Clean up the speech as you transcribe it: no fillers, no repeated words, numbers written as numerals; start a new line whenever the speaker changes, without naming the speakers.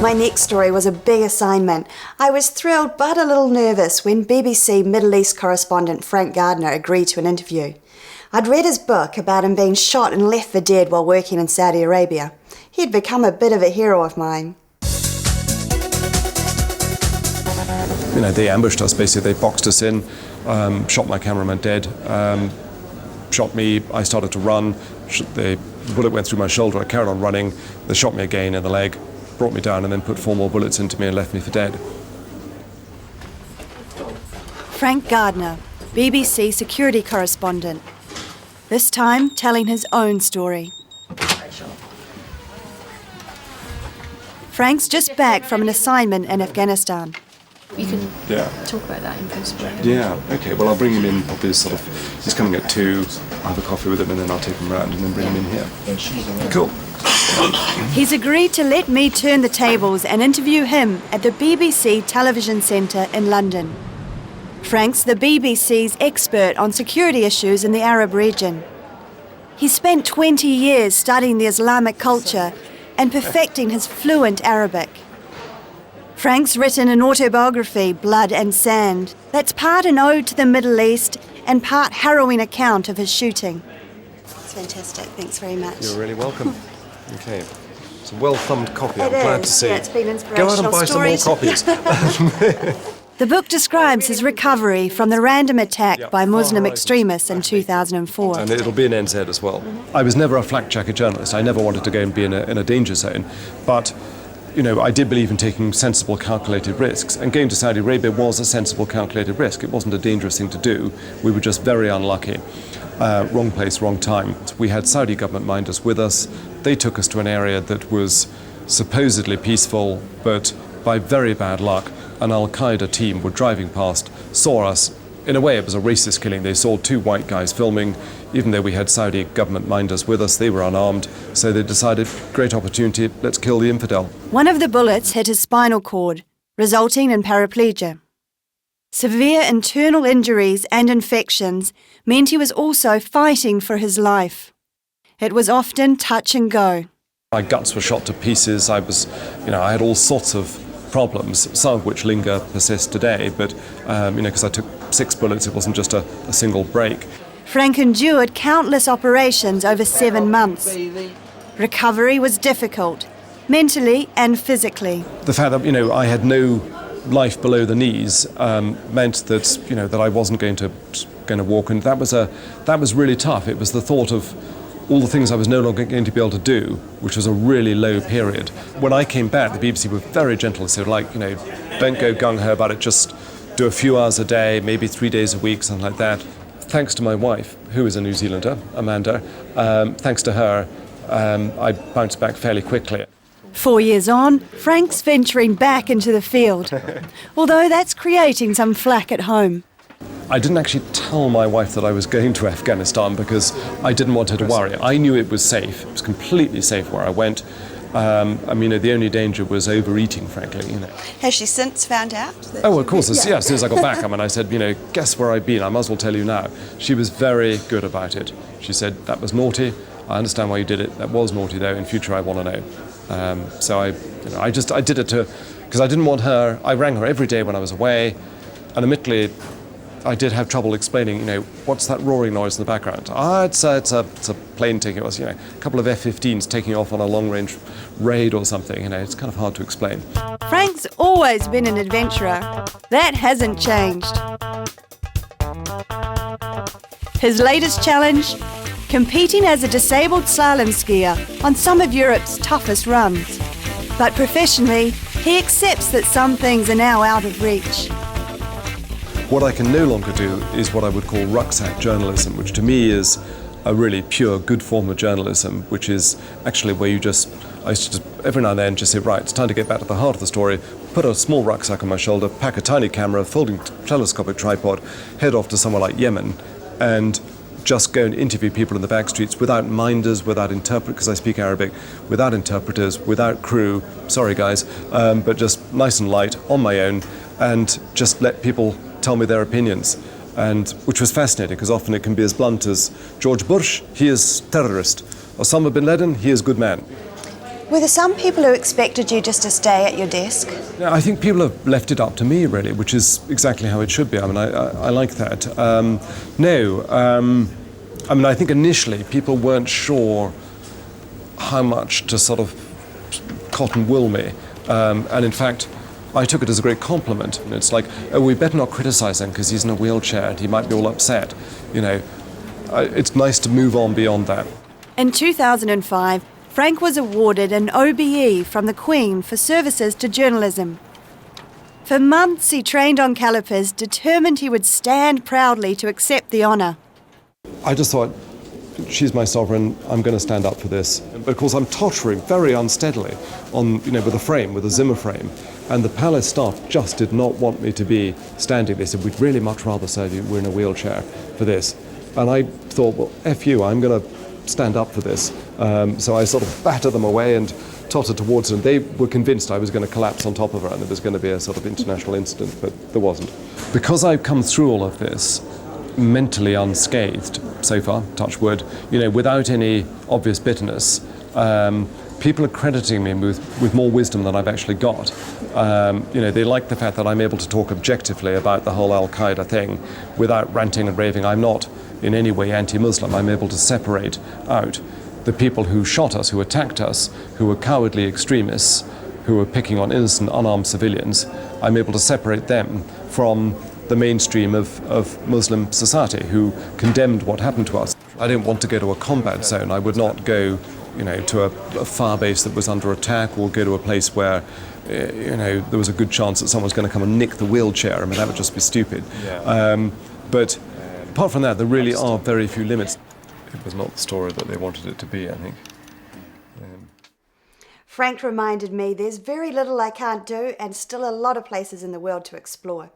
My next story was a big assignment. I was thrilled but a little nervous when BBC Middle East correspondent Frank Gardner agreed to an interview. I'd read his book about him being shot and left for dead while working in Saudi Arabia. He'd become a bit of a hero of mine.
You know, they ambushed us, basically. They boxed us in, shot my cameraman dead, shot me. I started to run. The bullet went through my shoulder. I carried on running. They shot me again in the leg, brought me down, and then put 4 more bullets into me and left me for dead.
Frank Gardner, BBC security correspondent. This time telling his own story. Frank's just back from an assignment in Afghanistan.
You can talk about that in principle.
Yeah, okay, well I'll bring him in probably he's coming at 2, I'll have a coffee with him and then I'll take him around and then bring him in here. Cool.
He's agreed to let me turn the tables and interview him at the BBC Television Centre in London. Frank's the BBC's expert on security issues in the Arab region. He spent 20 years studying the Islamic culture and perfecting his fluent Arabic. Frank's written an autobiography, Blood and Sand, that's part an ode to the Middle East and part harrowing account of his shooting. It's fantastic, thanks very much.
You're really welcome. Okay, it's a well-thumbed copy, I'm
It
glad
is.
to see.
Yeah, it's been inspirational.
Go out and buy
stories.
some more copies.
The book describes his recovery from the random attack by Muslim extremists in 2004.
And it'll be an NZ as well. I was never a flak jacket journalist. I never wanted to go and be in a danger zone. But, you know, I did believe in taking sensible, calculated risks. And going to Saudi Arabia was a sensible, calculated risk. It wasn't a dangerous thing to do. We were just very unlucky. Wrong place, wrong time. We had Saudi government minders with us. They took us to an area that was supposedly peaceful, but by very bad luck, an Al-Qaeda team were driving past, saw us. In a way, it was a racist killing. They saw 2 white guys filming. Even though we had Saudi government minders with us, they were unarmed. So they decided, great opportunity, let's kill the infidel.
One of the bullets hit his spinal cord, resulting in paraplegia. Severe internal injuries and infections meant he was also fighting for his life. It was often touch and go.
My guts were shot to pieces. I had all sorts of problems, some of which persist today, but, because I took 6 bullets, it wasn't just a single break.
Frank endured countless operations over 7 months. Recovery was difficult, mentally and physically.
The fact that, I had no life below the knees meant that, that I wasn't going to walk, and that was really tough. It was the thought of all the things I was no longer going to be able to do, which was a really low period. When I came back, the BBC were very gentle. They said, don't go gung-ho about it, just do a few hours a day, maybe 3 days a week, something like that. Thanks to my wife, who is a New Zealander, Amanda, thanks to her, I bounced back fairly quickly.
4 years on, Frank's venturing back into the field, although that's creating some flack at home.
I didn't actually tell my wife that I was going to Afghanistan because I didn't want her to worry. I knew it was safe. It was completely safe where I went. The only danger was overeating, frankly.
Has she since found out?
Oh, of course. As soon as I got back, I said, guess where I've been. I might as well tell you now. She was very good about it. She said, that was naughty. I understand why you did it. That was naughty, though. In future, I want to know. So I did it because I didn't want her. I rang her every day when I was away, and admittedly, I did have trouble explaining, what's that roaring noise in the background? It's a plane taking us, a couple of F-15s taking off on a long-range raid or something. It's kind of hard to explain.
Frank's always been an adventurer. That hasn't changed. His latest challenge? Competing as a disabled slalom skier on some of Europe's toughest runs. But professionally, he accepts that some things are now out of reach.
What I can no longer do is what I would call rucksack journalism, which to me is a really pure, good form of journalism, which is actually where I used to just every now and then just say, right, it's time to get back to the heart of the story, put a small rucksack on my shoulder, pack a tiny camera, folding telescopic tripod, head off to somewhere like Yemen, and just go and interview people in the back streets without minders, without interpreters, because I speak Arabic, without interpreters, without crew, sorry guys, but just nice and light, on my own, and just let people tell me their opinions, and which was fascinating because often it can be as blunt as George Bush, he is terrorist. Osama bin Laden, he is good man.
Were there some people who expected you just to stay at your desk?
Yeah, I think people have left it up to me, really, which is exactly how it should be. I mean, I like that. I mean, I think initially people weren't sure how much to sort of cotton wool me. And in fact, I took it as a great compliment. And it's like, oh, we better not criticise him because he's in a wheelchair and he might be all upset. You know, it's nice to move on beyond that.
In 2005, Frank was awarded an OBE from the Queen for services to journalism. For months he trained on calipers, determined he would stand proudly to accept the honour.
I just thought, she's my sovereign, I'm going to stand up for this. But of course I'm tottering very unsteadily on, you know, with a frame, with a Zimmer frame. And the palace staff just did not want me to be standing. They said, we'd really much rather serve you, we're in a wheelchair for this. And I thought, well, F you, I'm going to stand up for this. So I sort of battered them away and tottered towards her, and they were convinced I was going to collapse on top of her and there was going to be a sort of international incident, but there wasn't. Because I've come through all of this mentally unscathed so far, touch wood, you know, without any obvious bitterness, people are crediting me with more wisdom than I've actually got. You know, they like the fact that I'm able to talk objectively about the whole Al-Qaeda thing without ranting and raving. I'm not in any way anti-Muslim. I'm able to separate out the people who shot us, who attacked us, who were cowardly extremists, who were picking on innocent, unarmed civilians. I'm able to separate them from the mainstream of Muslim society who condemned what happened to us. I didn't want to go to a combat zone. I would not go, you know, to a fire base that was under attack, or go to a place where, you know, there was a good chance that someone was going to come and nick the wheelchair. I mean, that would just be stupid. But apart from that, there really are very few limits. It was not the story that they wanted it to be, I think.
Frank reminded me there's very little I can't do and still a lot of places in the world to explore.